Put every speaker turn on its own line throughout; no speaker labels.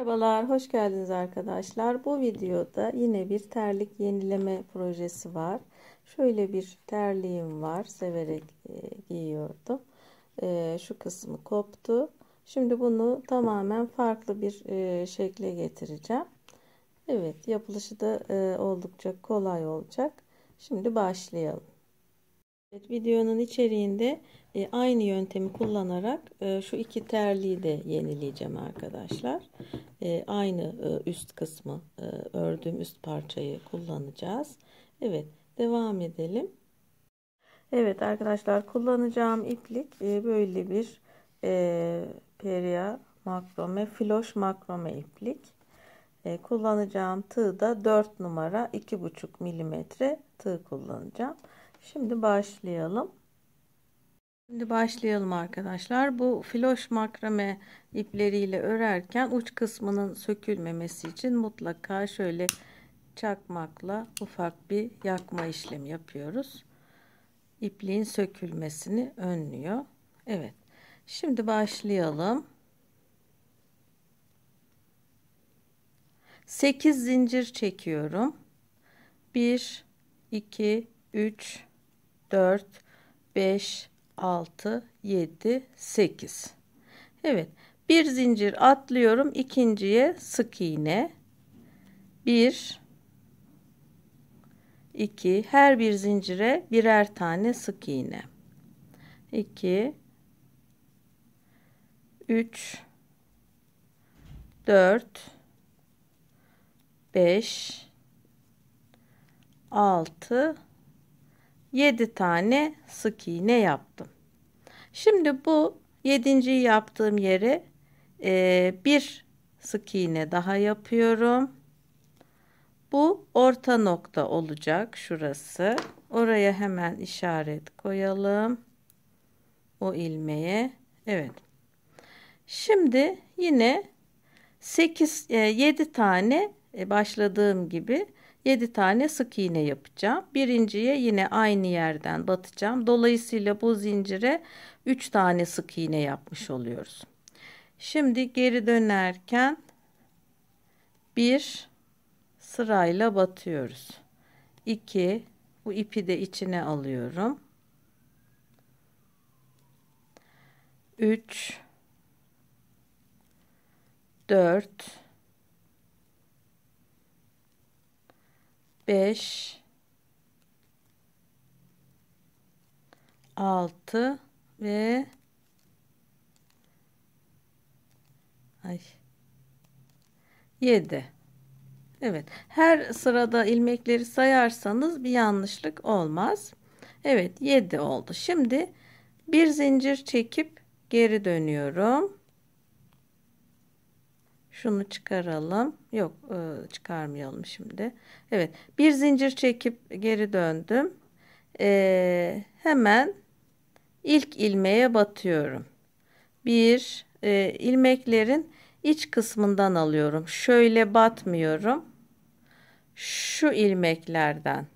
Merhabalar, hoş geldiniz arkadaşlar. Bu videoda yine bir terlik yenileme projesi var. Şöyle bir terliğim var, severek giyiyordum. Şu kısmı koptu. Şimdi bunu tamamen farklı bir şekle getireceğim. Evet, yapılışı da oldukça kolay olacak. Şimdi başlayalım. Evet, videonun içeriğinde aynı yöntemi kullanarak şu iki terliği de yenileyeceğim arkadaşlar. Aynı üst kısmı, ördüğüm üst parçayı kullanacağız. Evet, devam edelim. Evet arkadaşlar, kullanacağım iplik böyle bir Peria makrome, floş makrome iplik. Kullanacağım tığ da 4 numara 2,5 milimetre tığ kullanacağım. Şimdi başlayalım. Şimdi başlayalım arkadaşlar. Bu floş makrame ipleriyle örerken uç kısmının sökülmemesi için mutlaka şöyle çakmakla ufak bir yakma işlemi yapıyoruz. İpliğin sökülmesini önlüyor. Evet. Şimdi başlayalım. 8 zincir çekiyorum. 1 2 3 4 5 6 7 8. Evet, bir zincir atlıyorum, ikinciye sık iğne. 1 2, her bir zincire birer tane sık iğne. 2 3 4 5 6 7 tane sık iğne yaptım. Şimdi bu 7.'yi yaptığım yere bir sık iğne daha yapıyorum. Bu orta nokta olacak, şurası. Oraya hemen işaret koyalım. O ilmeğe. Evet. Şimdi yine 7 tane başladığım gibi 7 tane sık iğne yapacağım. Birinciye yine aynı yerden batacağım. Dolayısıyla bu zincire 3 tane sık iğne yapmış oluyoruz. Şimdi geri dönerken bir sırayla batıyoruz. 2, bu ipi de içine alıyorum. 3 4 5 6 ve 7. Evet, her sırada ilmekleri sayarsanız bir yanlışlık olmaz. Evet, 7 oldu. Şimdi bir zincir çekip geri dönüyorum. Şunu çıkaralım. Yok, çıkarmayalım şimdi. Evet, bir zincir çekip geri döndüm. Hemen ilk ilmeğe batıyorum. İlmeklerin iç kısmından alıyorum. Şöyle batmıyorum. Şu ilmeklerden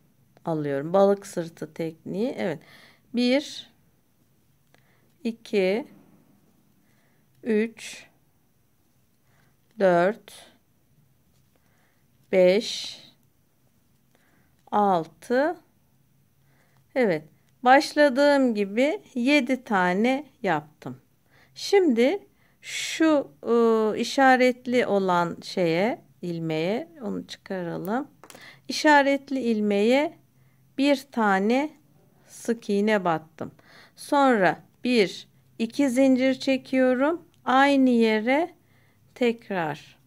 alıyorum. Balık sırtı tekniği. Evet. 1 2 3 4 5 6. Evet. Başladığım gibi 7 tane yaptım. Şimdi şu işaretli olan ilmeğe, onu çıkaralım. İşaretli ilmeğe bir tane sık iğne battım. Sonra 1 2 zincir çekiyorum. Aynı yere tekrar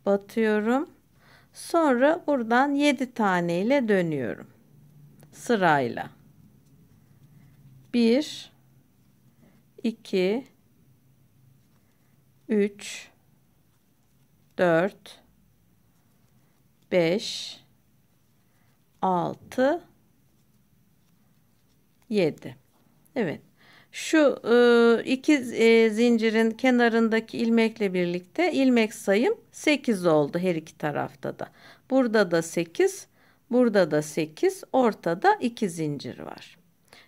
batıyorum. Sonra buradan 7 tane ile dönüyorum. Sırayla. 1 2 3 4 5 6 7. Evet. Şu iki zincirin kenarındaki ilmekle birlikte ilmek sayım 8 oldu her iki tarafta da. Burada da 8, burada da 8, ortada 2 zincir var.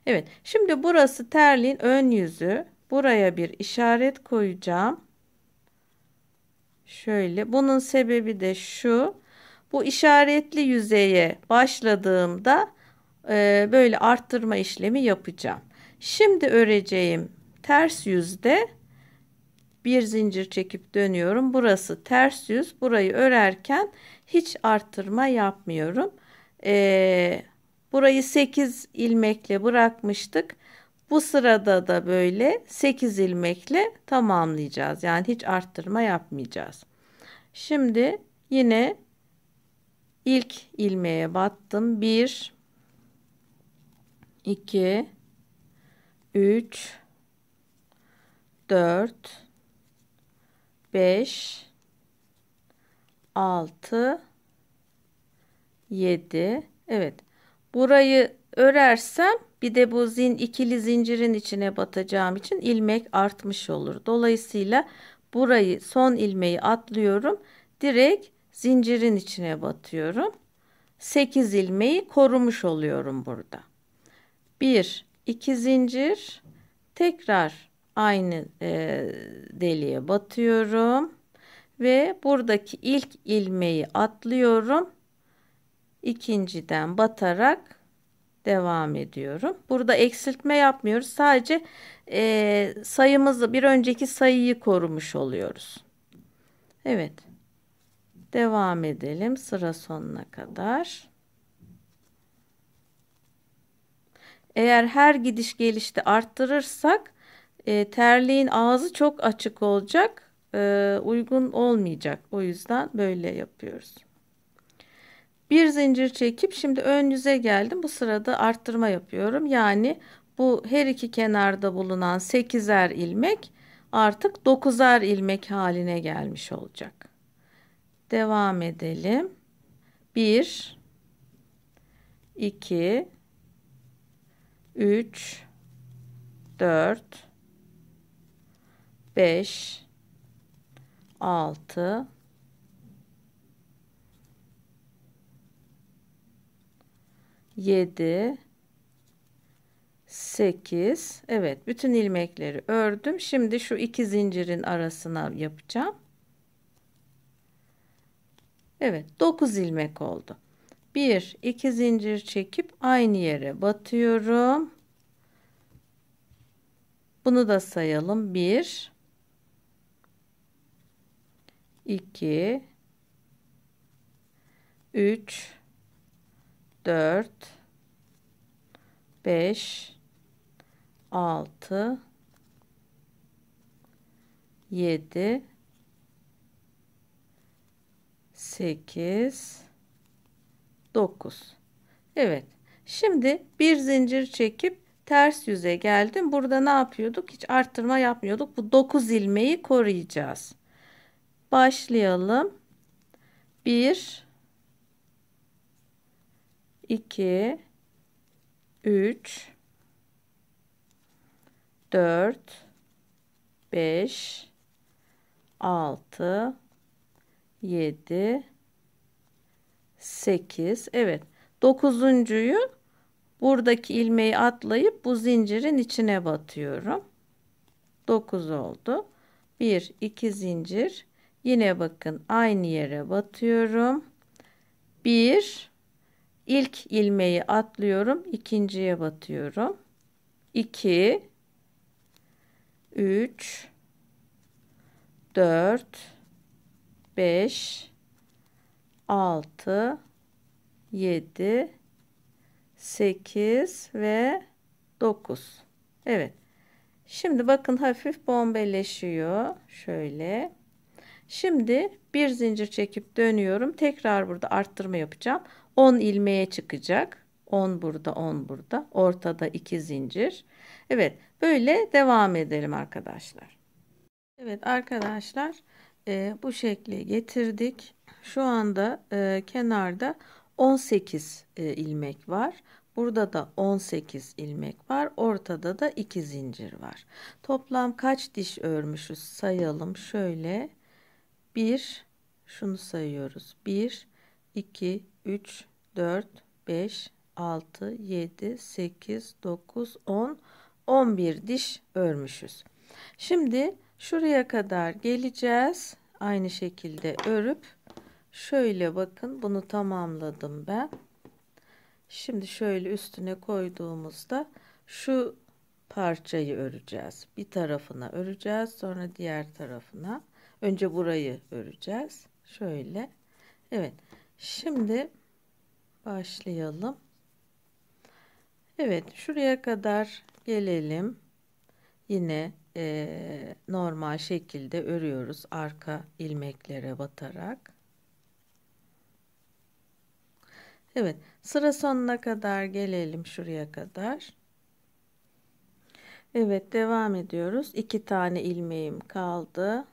Evet. Şimdi burası terliğin ön yüzü. Buraya bir işaret koyacağım. Şöyle, bunun sebebi de şu. Bu işaretli yüzeye başladığımda böyle arttırma işlemi yapacağım. Şimdi öreceğim ters yüzde bir zincir çekip dönüyorum. Burası ters yüz. Burayı örerken hiç arttırma yapmıyorum. Burayı 8 ilmekle bırakmıştık. Bu sırada da böyle 8 ilmekle tamamlayacağız. Yani hiç arttırma yapmayacağız. Şimdi yine ilk ilmeğe battım. 1 2 3 4 5 6 7. Evet. Burayı örersem bir de bu ikili zincirin içine batacağım için ilmek artmış olur. Dolayısıyla burayı son ilmeği atlıyorum. Direkt zincirin içine batıyorum. 8 ilmeği korumuş oluyorum burada. 1 2 zincir, tekrar aynı deliğe batıyorum ve buradaki ilk ilmeği atlıyorum. İkinciden batarak devam ediyorum. Burada eksiltme yapmıyoruz. Sadece sayımızı, bir önceki sayıyı korumuş oluyoruz. Evet. Devam edelim sıra sonuna kadar. Eğer her gidiş gelişte arttırırsak terliğin ağzı çok açık olacak. Uygun olmayacak. O yüzden böyle yapıyoruz. Bir zincir çekip şimdi ön yüze geldim. Bu sırada arttırma yapıyorum. Yani bu her iki kenarda bulunan 8'er ilmek artık 9'ar ilmek haline gelmiş olacak. Devam edelim. 1 2 3 4 5 6 7 8. Evet, bütün ilmekleri ördüm. Şimdi şu iki zincirin arasına yapacağım. Evet, 9 ilmek oldu. 1 2 zincir çekip aynı yere batıyorum. Bunu da sayalım. 1 2 3 4 5 6 7 8 9. Evet. Şimdi bir zincir çekip ters yüze geldim. Burada ne yapıyorduk? Hiç arttırma yapmıyorduk. Bu 9 ilmeği koruyacağız. Başlayalım. 1 2 3 4 5 6 7 8. Evet. 9'uncuyu buradaki ilmeği atlayıp bu zincirin içine batıyorum. 9 oldu. 1 2 zincir. Yine bakın aynı yere batıyorum. 1 ilk ilmeği atlıyorum, ikinciye batıyorum. 2 3 4 5 6 7 8 ve 9. Evet. Şimdi bakın hafif bombeleşiyor. Şöyle. Şimdi bir zincir çekip dönüyorum. Tekrar burada arttırma yapacağım. 10 ilmeğe çıkacak. 10 burada, 10 burada. Ortada 2 zincir. Evet, böyle devam edelim arkadaşlar. Evet arkadaşlar, bu şekli getirdik. Şu anda kenarda 18 ilmek var. Burada da 18 ilmek var. Ortada da 2 zincir var. Toplam kaç diş örmüşüz sayalım. Şöyle 1, şunu sayıyoruz. 1 2 3 4 5 6 7 8 9 10 11 diş örmüşüz. Şimdi şuraya kadar geleceğiz. aynı şekilde örüp şöyle bakın bunu tamamladım ben. Şimdi şöyle üstüne koyduğumuzda şu parçayı öreceğiz. Bir tarafına öreceğiz, sonra diğer tarafına. Önce burayı öreceğiz. Şöyle. Evet. Şimdi başlayalım. Evet, şuraya kadar gelelim. Yine normal şekilde örüyoruz arka ilmeklere batarak. Evet, sıra sonuna kadar gelelim şuraya kadar. Evet, devam ediyoruz. 2 tane ilmeğim kaldı.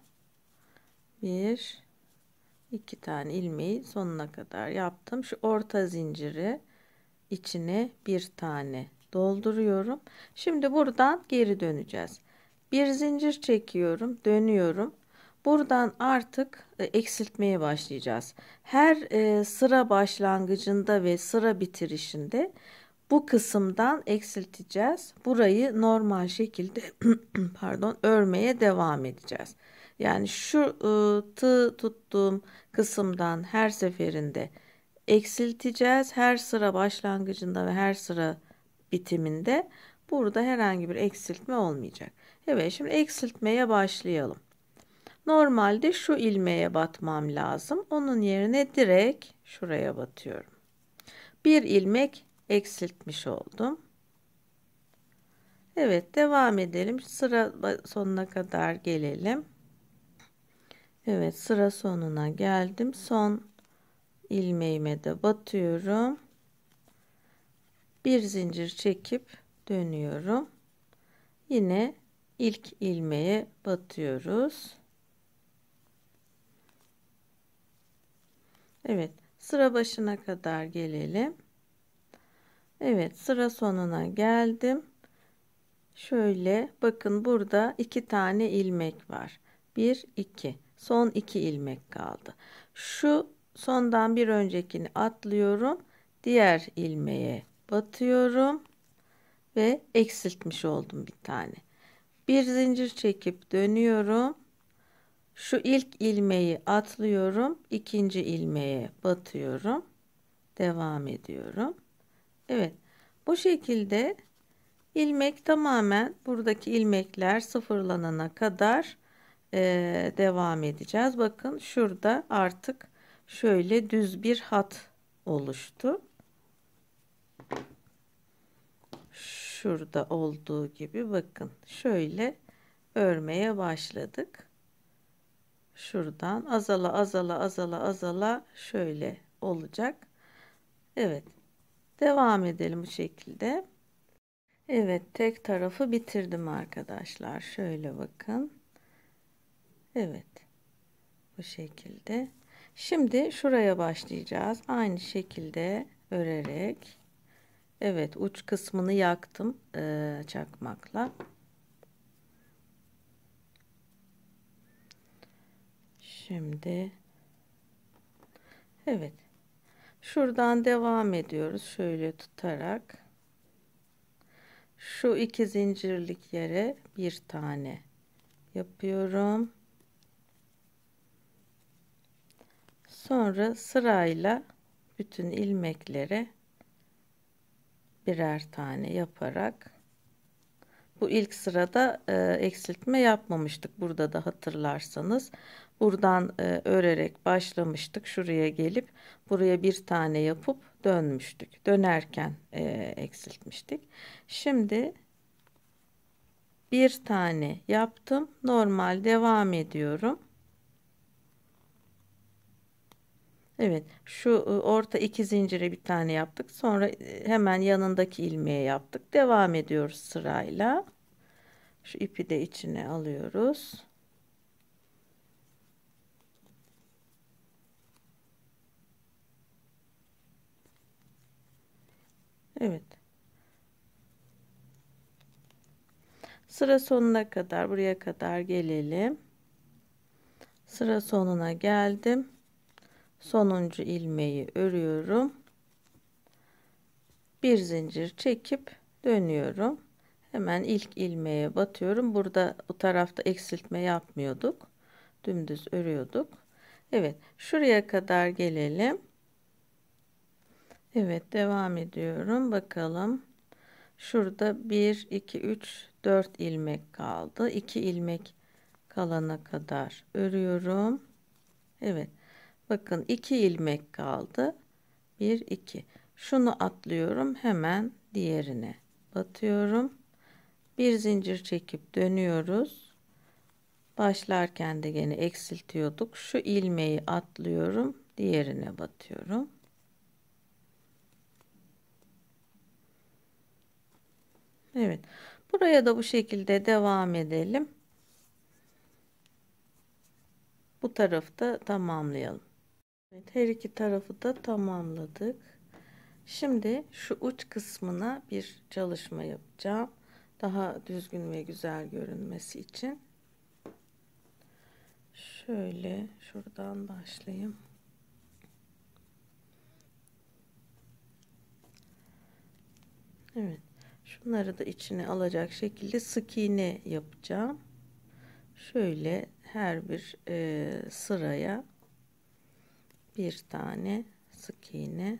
1 2 tane ilmeği sonuna kadar yaptım. Şu orta zinciri içine bir tane dolduruyorum. Şimdi buradan geri döneceğiz. Bir zincir çekiyorum, dönüyorum. Buradan artık eksiltmeye başlayacağız. Her sıra başlangıcında ve sıra bitirişinde bu kısımdan eksilteceğiz. Burayı normal şekilde pardon örmeye devam edeceğiz. Yani şu tığ tuttuğum kısımdan her seferinde eksilteceğiz. Her sıra başlangıcında ve her sıra bitiminde burada herhangi bir eksiltme olmayacak. Evet, şimdi eksiltmeye başlayalım. Normalde şu ilmeğe batmam lazım. Onun yerine direkt şuraya batıyorum. Bir ilmek eksiltmiş oldum. Evet, devam edelim. Sıra sonuna kadar gelelim. Evet, sıra sonuna geldim. Son ilmeğime de batıyorum. Bir zincir çekip dönüyorum. Yine ilk ilmeğe batıyoruz. Evet, sıra başına kadar gelelim. Evet, sıra sonuna geldim. Şöyle bakın, burada 2 tane ilmek var. 1 2, son 2 ilmek kaldı. Şu sondan bir öncekini atlıyorum. Diğer ilmeğe batıyorum ve eksiltmiş oldum bir tane. Bir zincir çekip dönüyorum. Şu ilk ilmeği atlıyorum. İkinci ilmeğe batıyorum. Devam ediyorum. Evet. Bu şekilde ilmek tamamen, buradaki ilmekler sıfırlanana kadar devam edeceğiz. Bakın şurada artık şöyle düz bir hat oluştu. Şurada olduğu gibi bakın şöyle örmeye başladık. Şuradan azala azala azala azala şöyle olacak. Evet, devam edelim bu şekilde. Evet, tek tarafı bitirdim arkadaşlar. Şöyle bakın. Evet, bu şekilde. Şimdi şuraya başlayacağız. Aynı şekilde örerek. Evet, uç kısmını yaktım çakmakla. Şimdi evet, şuradan devam ediyoruz. Şöyle tutarak şu 2 zincirlik yere bir tane yapıyorum. Sonra sırayla bütün ilmeklere birer tane yaparak, bu ilk sırada eksiltme yapmamıştık. Burada da hatırlarsanız buradan örerek başlamıştık. Şuraya gelip buraya bir tane yapıp dönmüştük. Dönerken eksiltmiştik. Şimdi bir tane yaptım. Normal devam ediyorum. Evet, şu orta 2 zincire bir tane yaptık. Sonra hemen yanındaki ilmeğe yaptık. Devam ediyoruz sırayla. Şu ipi de içine alıyoruz. Evet. Sıra sonuna kadar, buraya kadar gelelim. Sıra sonuna geldim. Sonuncu ilmeği örüyorum. Bir zincir çekip dönüyorum. Hemen ilk ilmeğe batıyorum. Burada bu tarafta eksiltme yapmıyorduk. dümdüz örüyorduk. Evet, şuraya kadar gelelim. Evet, devam ediyorum. Bakalım. Şurada 1 2 3 4 ilmek kaldı. 2 ilmek kalana kadar örüyorum. Evet. Bakın 2 ilmek kaldı. 1 2. Şunu atlıyorum. Hemen diğerine batıyorum. Bir zincir çekip dönüyoruz. Başlarken de gene eksiltiyorduk. Şu ilmeği atlıyorum. Diğerine batıyorum. Evet. Buraya da bu şekilde devam edelim. Bu tarafı da tamamlayalım. Evet, her iki tarafı da tamamladık. Şimdi şu uç kısmına bir çalışma yapacağım. Daha düzgün ve güzel görünmesi için. Şöyle şuradan başlayayım. Evet. Şunları da içine alacak şekilde sık iğne yapacağım. Şöyle her bir sıraya bir tane sık iğne.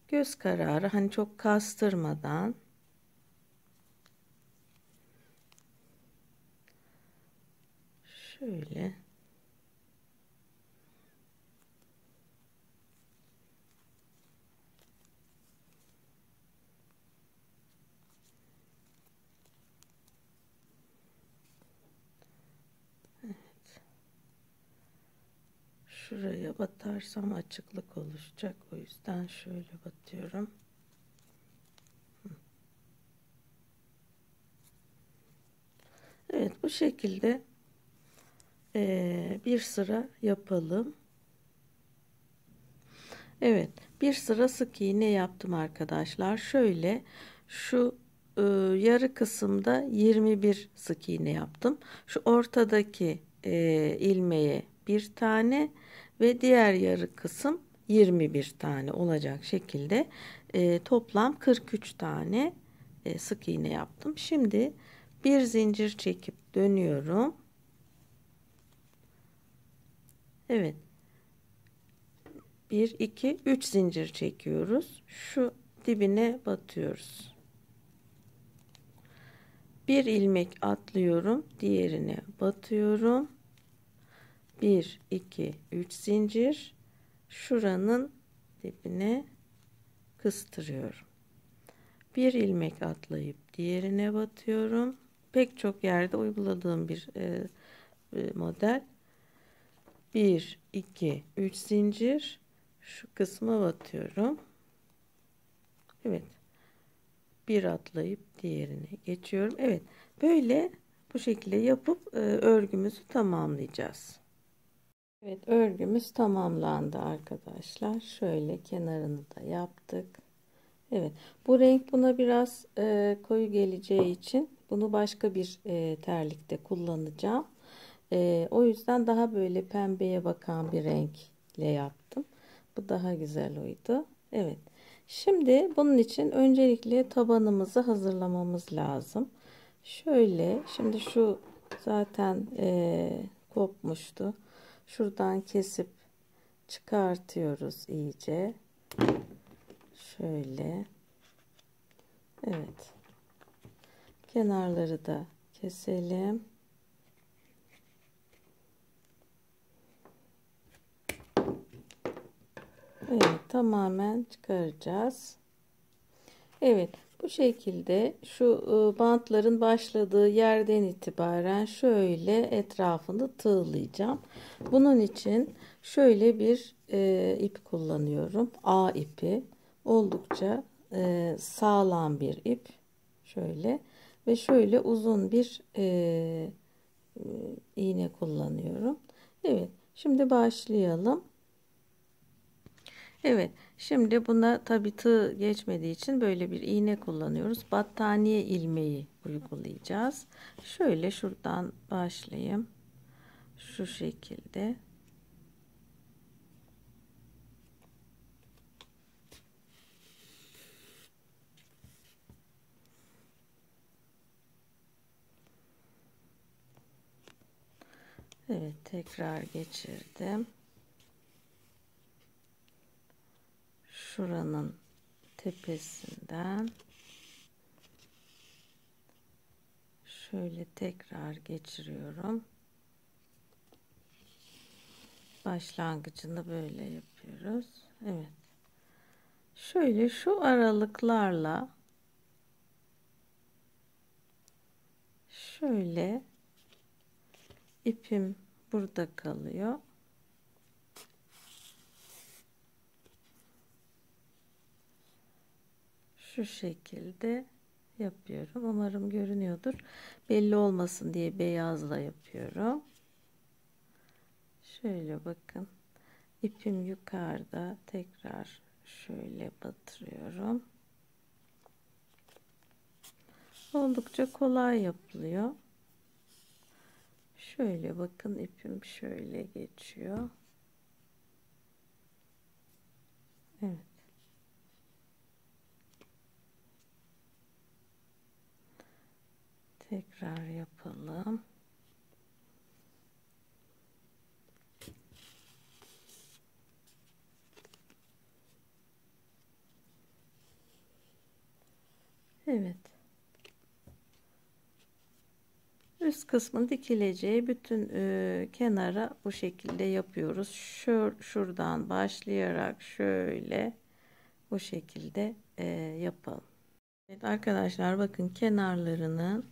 Göz kararı, hani çok kastırmadan. Şöyle. Şuraya batarsam açıklık oluşacak. O yüzden şöyle batıyorum. Evet, bu şekilde bir sıra yapalım. Evet, bir sıra sık iğne yaptım arkadaşlar. Şöyle şu yarı kısımda 21 sık iğne yaptım. Şu ortadaki ilmeğe bir tane ve diğer yarı kısım 21 tane olacak şekilde toplam 43 tane sık iğne yaptım. Şimdi bir zincir çekip dönüyorum. Evet. 1 2 3 zincir çekiyoruz. Şu dibine batıyoruz. Bir ilmek atlıyorum, diğerine batıyorum. 1 2 3 zincir şuranın dibine kıstırıyorum. Bir ilmek atlayıp diğerine batıyorum. Pek çok yerde uyguladığım bir model. 1 2 3 zincir şu kısma batıyorum. Evet. Bir atlayıp diğerine geçiyorum. Evet, böyle bu şekilde yapıp örgümüzü tamamlayacağız. Evet, örgümüz tamamlandı arkadaşlar. Şöyle kenarını da yaptık. Evet, bu renk buna biraz koyu geleceği için bunu başka bir terlikte kullanacağım. O yüzden daha böyle pembeye bakan bir renkle yaptım. Bu daha güzel oydu. Evet. Şimdi bunun için öncelikle tabanımızı hazırlamamız lazım. Şöyle, şimdi şu zaten kopmuştu. Şuradan kesip çıkartıyoruz iyice. Şöyle. Evet. Kenarları da keselim. Evet, tamamen çıkaracağız. Evet, bu şekilde şu bantların başladığı yerden itibaren şöyle etrafını tığlayacağım. Bunun için şöyle bir ip kullanıyorum. A ipi. Oldukça sağlam bir ip. Şöyle ve şöyle uzun bir iğne kullanıyorum. Evet, şimdi başlayalım. Evet, şimdi buna tabi tığ geçmediği için böyle bir iğne kullanıyoruz. Battaniye ilmeği uygulayacağız. Şöyle şuradan başlayayım. Şu şekilde. Evet. tekrar geçirdim. Şuranın tepesinden şöyle tekrar geçiriyorum. Başlangıcını böyle yapıyoruz. Evet. Şöyle şu aralıklarla şöyle ipim burada kalıyor. Şu şekilde yapıyorum. Umarım görünüyordur. Belli olmasın diye beyazla yapıyorum. Şöyle bakın. İpim yukarıda. Tekrar şöyle batırıyorum. Oldukça kolay yapılıyor. Şöyle bakın, ipim şöyle geçiyor. Evet. Tekrar yapalım. Evet. Üst kısmın dikileceği bütün kenara bu şekilde yapıyoruz. Şuradan başlayarak şöyle bu şekilde yapalım. Evet arkadaşlar, bakın kenarlarının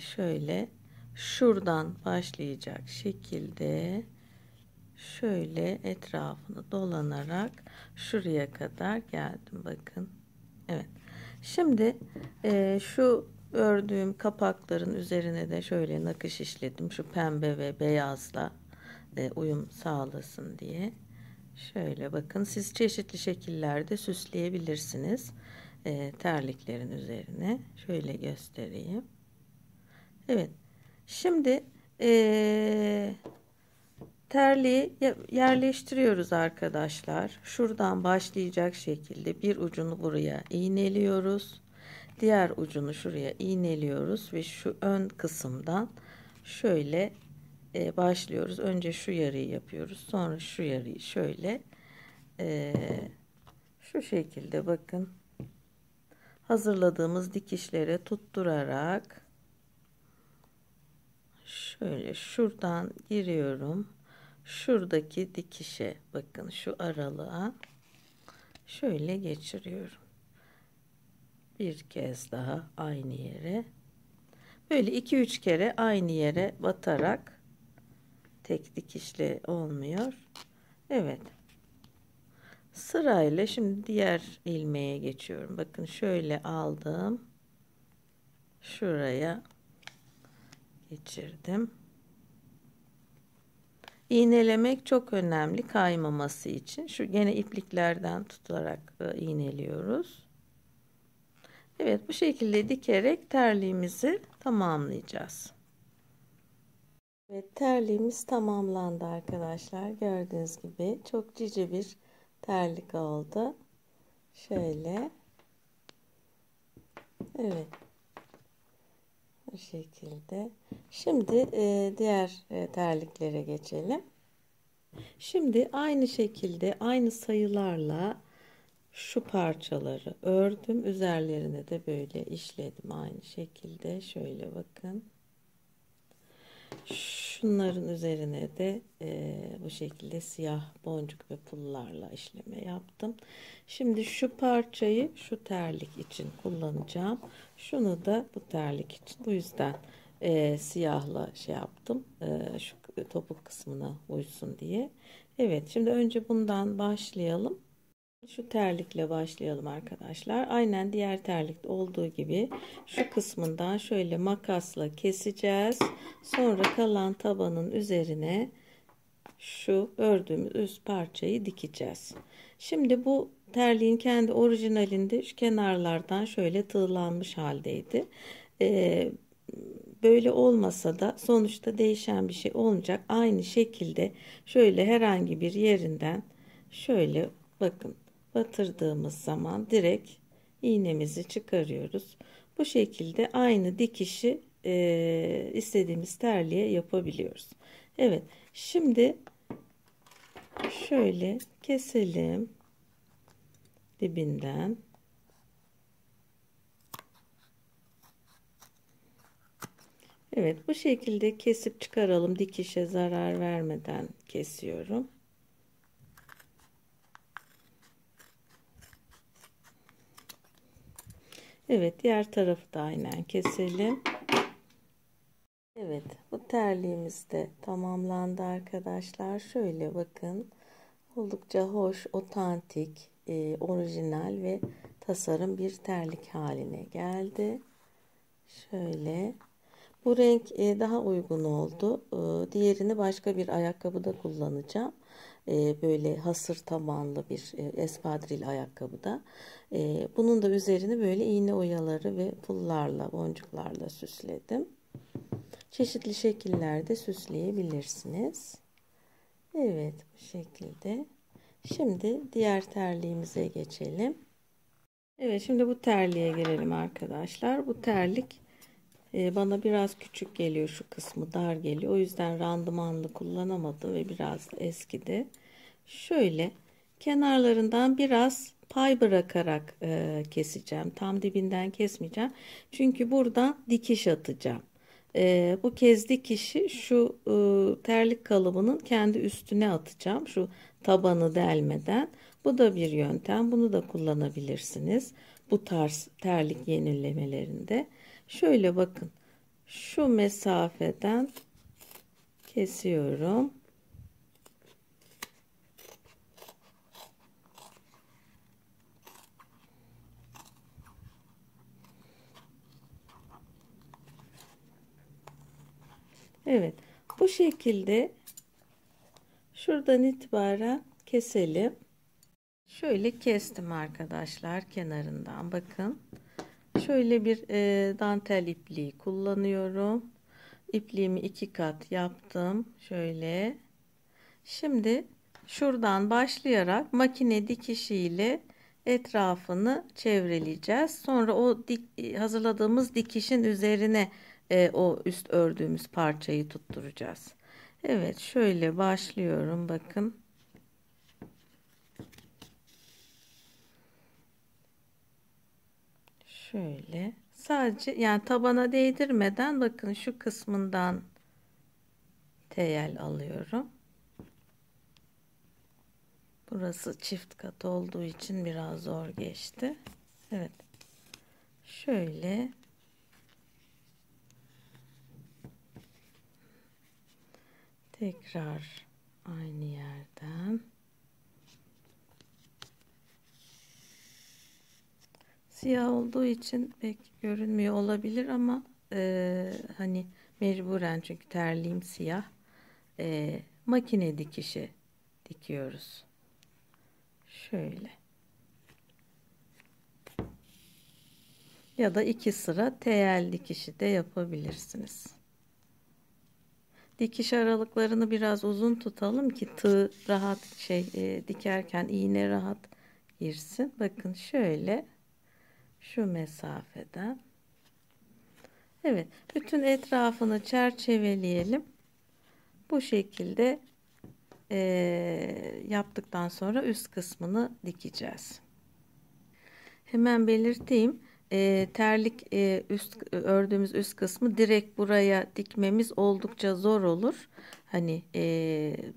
şöyle şuradan başlayacak şekilde şöyle etrafını dolanarak şuraya kadar geldim. Bakın. Evet. Şimdi şu ördüğüm kapakların üzerine de şöyle nakış işledim. Şu pembe ve beyazla uyum sağlasın diye. Şöyle bakın, siz çeşitli şekillerde süsleyebilirsiniz. Terliklerin üzerine. Şöyle göstereyim. Evet. Şimdi terliği yerleştiriyoruz arkadaşlar. Şuradan başlayacak şekilde bir ucunu buraya iğneliyoruz. Diğer ucunu şuraya iğneliyoruz ve şu ön kısımdan şöyle başlıyoruz. Önce şu yarıyı yapıyoruz. Sonra şu yarıyı şöyle şu şekilde bakın. Hazırladığımız dikişlere tutturarak şöyle şuradan giriyorum. Şuradaki dikişe bakın, şu aralığa şöyle geçiriyorum. Bir kez daha aynı yere. Böyle 2-3 kere aynı yere batarak, tek dikişle olmuyor. Evet. Sırayla şimdi diğer ilmeğe geçiyorum. Bakın şöyle aldım. Şuraya geçirdim. İğnelemek çok önemli, kaymaması için. Şu gene ipliklerden tutarak iğneliyoruz. Evet, bu şekilde dikerek terliğimizi tamamlayacağız. Evet, terliğimiz tamamlandı arkadaşlar. Gördüğünüz gibi çok cici bir terlik oldu. Şöyle. Evet. Bu şekilde. Şimdi diğer terliklere geçelim. Şimdi aynı şekilde aynı sayılarla şu parçaları ördüm. Üzerlerine de böyle işledim aynı şekilde. Şöyle bakın. Şunların üzerine de bu şekilde siyah boncuk ve pullarla işleme yaptım. Şimdi şu parçayı şu terlik için kullanacağım. Şunu da bu terlik için. Bu yüzden siyahla şey yaptım. Şu topuk kısmına uysun diye. Evet, şimdi önce bundan başlayalım. Şu terlikle başlayalım arkadaşlar. Aynen diğer terlikte olduğu gibi şu kısmından şöyle makasla keseceğiz. Sonra kalan tabanın üzerine şu ördüğümüz üst parçayı dikeceğiz. Şimdi bu terliğin kendi orijinalinde şu kenarlardan şöyle tığlanmış haldeydi. Böyle olmasa da sonuçta değişen bir şey olmayacak. Aynı şekilde şöyle herhangi bir yerinden şöyle bakın, batırdığımız zaman direkt iğnemizi çıkarıyoruz. Bu şekilde aynı dikişi istediğimiz terliğe yapabiliyoruz. Evet, şimdi şöyle keselim dibinden. Evet, bu şekilde kesip çıkaralım. Dikişe zarar vermeden kesiyorum. Evet, diğer tarafı da aynen keselim. Evet, bu terliğimiz de tamamlandı arkadaşlar. Şöyle bakın. Oldukça hoş, otantik, orijinal ve tasarım bir terlik haline geldi. Şöyle. Bu renk daha uygun oldu. Diğerini başka bir ayakkabıda kullanacağım. Böyle hasır tabanlı bir espadril ayakkabıda. Bunun da üzerini böyle iğne oyaları ve pullarla, boncuklarla süsledim. Çeşitli şekillerde süsleyebilirsiniz. Evet, bu şekilde. Şimdi diğer terliğimize geçelim. Evet, şimdi bu terliğe gelelim arkadaşlar. Bu terlik bana biraz küçük geliyor, şu kısmı dar geliyor. O yüzden randımanlı kullanamadım ve biraz eskidi. Şöyle kenarlarından biraz pay bırakarak keseceğim. Tam dibinden kesmeyeceğim. Çünkü buradan dikiş atacağım. Bu kez dikişi şu terlik kalıbının kendi üstüne atacağım. Şu tabanı delmeden. Bu da bir yöntem. Bunu da kullanabilirsiniz. Bu tarz terlik yenilemelerinde. Şöyle bakın. Şu mesafeden kesiyorum. Evet. Bu şekilde şuradan itibaren keselim. Şöyle kestim arkadaşlar kenarından. Bakın. Şöyle bir dantel ipliği kullanıyorum. İpliğimi 2 kat yaptım. Şöyle. Şimdi şuradan başlayarak makine dikişiyle etrafını çevreleyeceğiz. Sonra o hazırladığımız dikişin üzerine o üst ördüğümüz parçayı tutturacağız. Evet, şöyle başlıyorum. Bakın. Şöyle. Sadece yani tabana değdirmeden bakın şu kısmından teyel alıyorum. Burası çift kat olduğu için biraz zor geçti. Evet. Şöyle tekrar aynı yerden. Siyah olduğu için pek görünmüyor olabilir ama hani mecburen, çünkü terliğim siyah. Makine dikişi dikiyoruz. Şöyle. Ya da 2 sıra teyel dikişi de yapabilirsiniz. Dikiş aralıklarını biraz uzun tutalım ki tığ rahat dikerken iğne rahat girsin. Bakın şöyle şu mesafeden. Evet, bütün etrafını çerçeveleyelim. Bu şekilde yaptıktan sonra üst kısmını dikeceğiz. Hemen belirteyim. Terlik ördüğümüz üst kısmı direkt buraya dikmemiz oldukça zor olur. Hani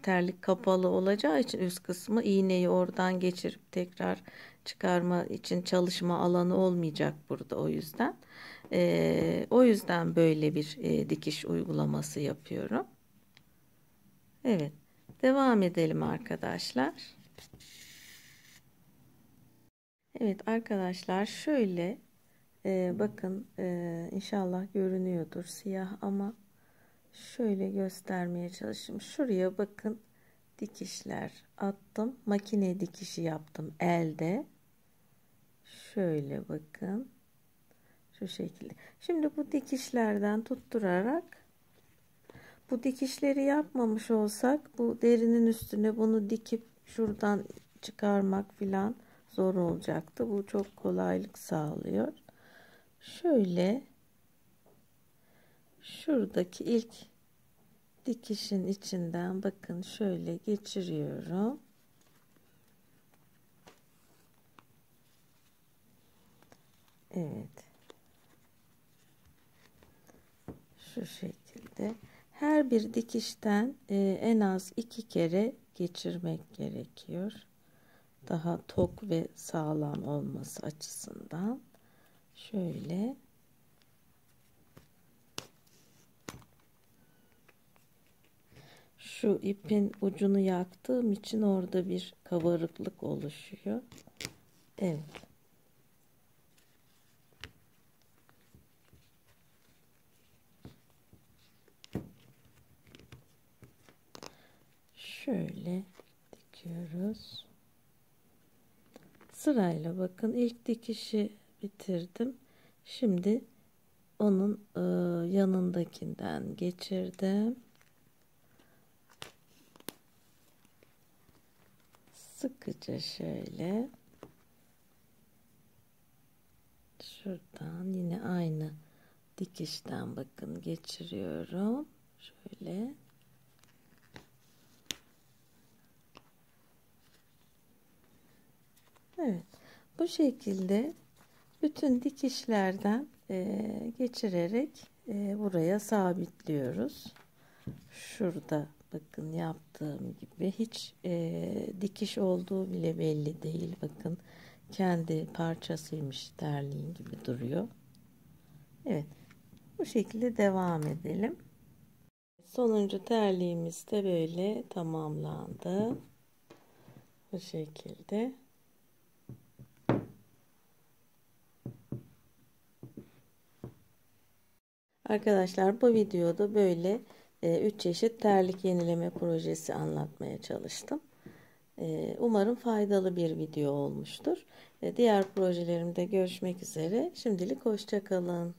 terlik kapalı olacağı için üst kısmı iğneyi oradan geçirip tekrar çıkarma için çalışma alanı olmayacak burada, o yüzden. O yüzden böyle bir dikiş uygulaması yapıyorum. Evet, devam edelim arkadaşlar. Evet arkadaşlar, şöyle bakın, inşallah görünüyordur siyah ama şöyle göstermeye çalışayım. Şuraya bakın, dikişler attım. Makine dikişi yaptım elde. Şöyle bakın. Şu şekilde. Şimdi bu dikişlerden tutturarak, bu dikişleri yapmamış olsak bu derinin üstüne bunu dikip şuradan çıkarmak filan zor olacaktı. Bu çok kolaylık sağlıyor. Şöyle şuradaki ilk dikişin içinden bakın şöyle geçiriyorum. Evet. Şu şekilde. Her bir dikişten en az 2 kere geçirmek gerekiyor. Daha tok ve sağlam olması açısından. Şöyle. Şu ipin ucunu yaktığım için orada bir kabarıklık oluşuyor. Evet. Şöyle dikiyoruz. Sırayla bakın ilk dikişi bitirdim. Şimdi onun yanındakinden geçirdim. Sıkıca şöyle şuradan yine aynı dikişten bakın geçiriyorum. Şöyle. Evet. Bu şekilde bütün dikişlerden geçirerek buraya sabitliyoruz. Şurada bakın yaptığım gibi hiç dikiş olduğu bile belli değil. Bakın kendi parçasıymış terliğin gibi duruyor. Evet. Bu şekilde devam edelim. Sonuncu terliğimiz de böyle tamamlandı. Bu şekilde. Arkadaşlar bu videoda böyle 3 çeşit terlik yenileme projesi anlatmaya çalıştım. Umarım faydalı bir video olmuştur. Diğer projelerimde görüşmek üzere. Şimdilik hoşça kalın.